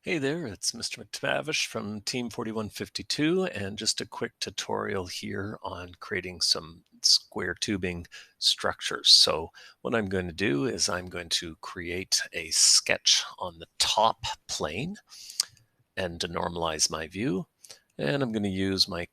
Hey there, it's Mr. McTavish from Team 4152, and just a quick tutorial here on creating some square tubing structures. So what I'm going to do is I'm going to create a sketch on the top plane and to normalize my view. And I'm going to use my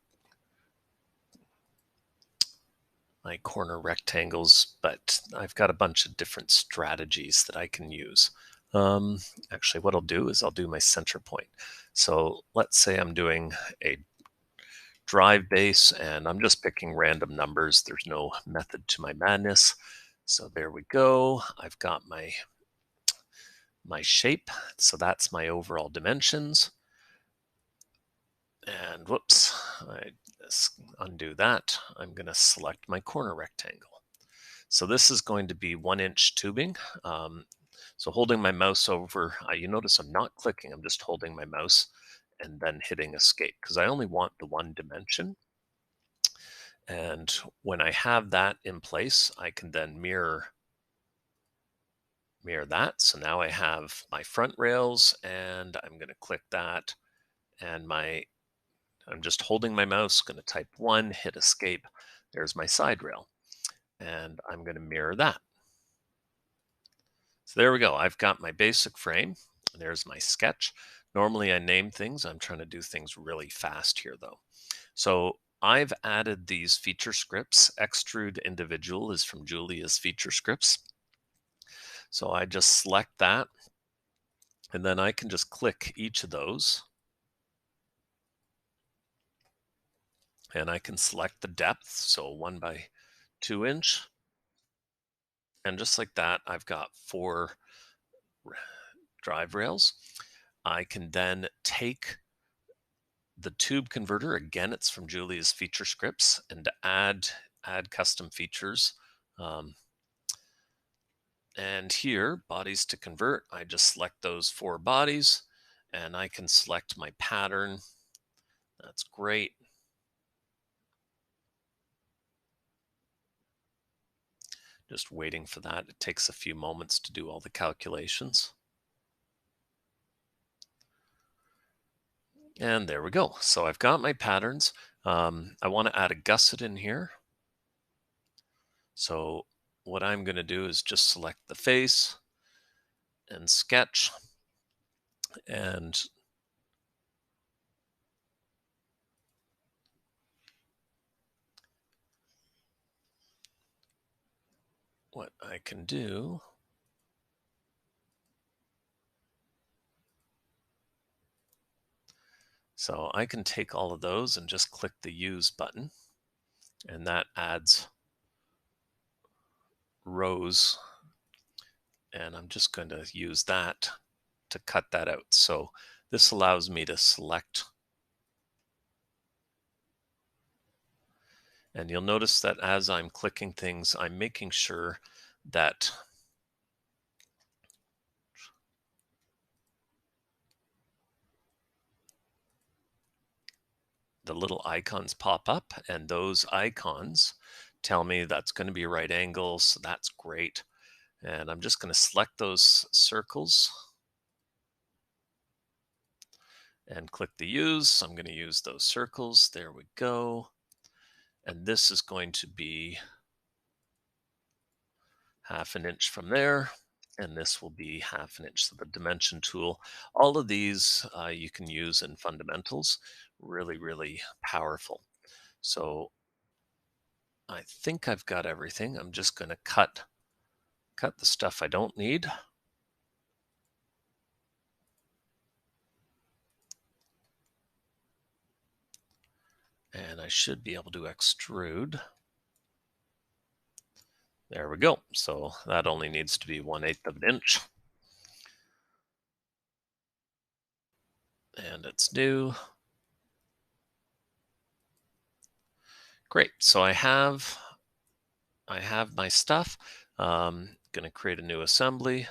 corner rectangles, but I've got a bunch of different strategies that I can use. Um, Actually, what I'll do is I'll do my center point. So let's say I'm doing a drive base and I'm just picking random numbers. There's no method to my madness. So there we go. I've got my shape. So that's my overall dimensions. And whoops, I undo that. I'm going to select my corner rectangle. So this is going to be 1-inch tubing. So holding my mouse over, you notice I'm not clicking, I'm just holding my mouse and then hitting escape because I only want the one dimension. And when I have that in place, I can then mirror that. So now I have my front rails and I'm going to click that and I'm just holding my mouse, going to type 1, hit escape. There's my side rail and I'm going to mirror that. So there we go. I've got my basic frame. There's my sketch. Normally I name things. I'm trying to do things really fast here though. So I've added these feature scripts. Extrude individual is from Julia's feature scripts. So I just select that and then I can just click each of those and I can select the depth. So 1 by 2 inch. And just like that, I've got 4 drive rails. I can then take the tube converter, again, it's from Julia's feature scripts, and to add custom features. Um, and here, bodies to convert, I just select those 4 bodies and I can select my pattern. That's great. Just waiting for that. It takes a few moments to do all the calculations. And there we go. So I've got my patterns. I want to add a gusset in here. So what I'm going to do is just select the face and sketch. And what I can do, so I can take all of those and just click the use button, and that adds rows. And I'm just going to use that to cut that out. So this allows me to select. And you'll notice that as I'm clicking things, I'm making sure that the little icons pop up, and those icons tell me that's going to be right angles. So that's great. And I'm just going to select those circles and click the use. I'm going to use those circles. There we go. And this is going to be 1/2 inch from there. And this will be 1/2 inch. So the dimension tool, all of these you can use in fundamentals. Really, really powerful. So I think I've got everything. I'm just going to cut the stuff I don't need. And I should be able to extrude. There we go. So that only needs to be 1/8 of an inch. And it's new. Great. So I have my stuff. Going to create a new assembly.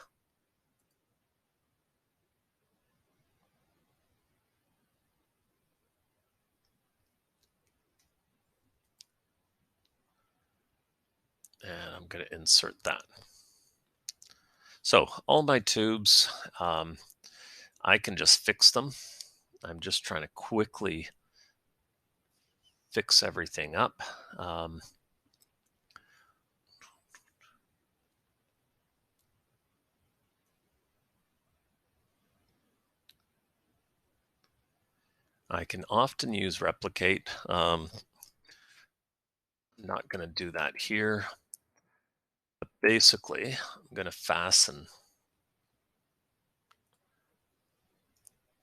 And I'm going to insert that. So all my tubes, I can just fix them. I'm just trying to quickly fix everything up. Um, I can often use replicate. Not going to do that here. But basically, I'm going to fasten.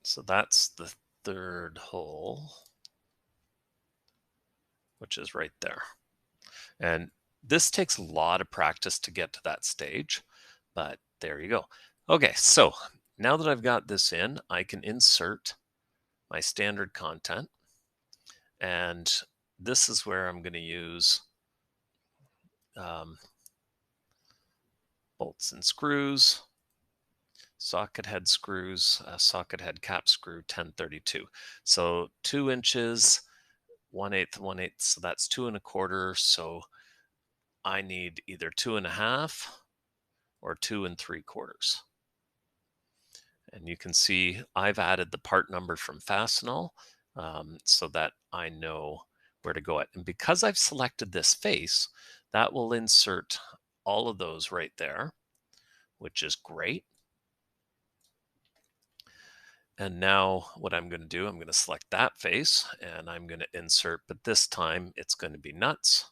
So that's the third hole, which is right there. And this takes a lot of practice to get to that stage, but there you go. Okay, so now that I've got this in, I can insert my standard content. And this is where I'm going to use um, bolts and screws, socket head screws, socket head cap screw 1032. So 2 inches, 1/8, 1/8. So that's 2 1/4. So I need either 2 1/2 or 2 3/4. And you can see I've added the part number from Fastenal so that I know where to go at. And because I've selected this face, that will insert all of those right there, which is great. And now what I'm going to do, I'm going to select that face and I'm going to insert, but this time it's going to be nuts.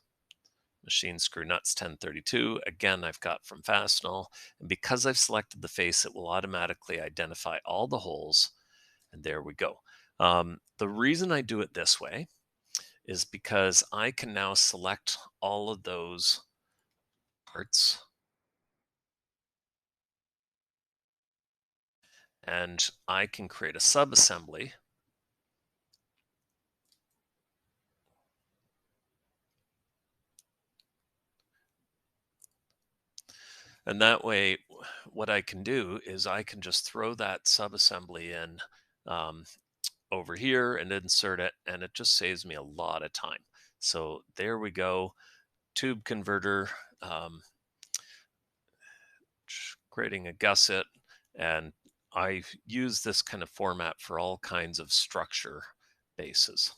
Machine screw nuts 1032. Again, I've got from Fastenal. And because I've selected the face, it will automatically identify all the holes. And there we go. The reason I do it this way is because I can now select all of those parts and I can create a subassembly. And that way, what I can do is I can just throw that subassembly in um, over here and insert it, and it just saves me a lot of time. So there we go, tube converter, creating a gusset, and I use this kind of format for all kinds of structure bases.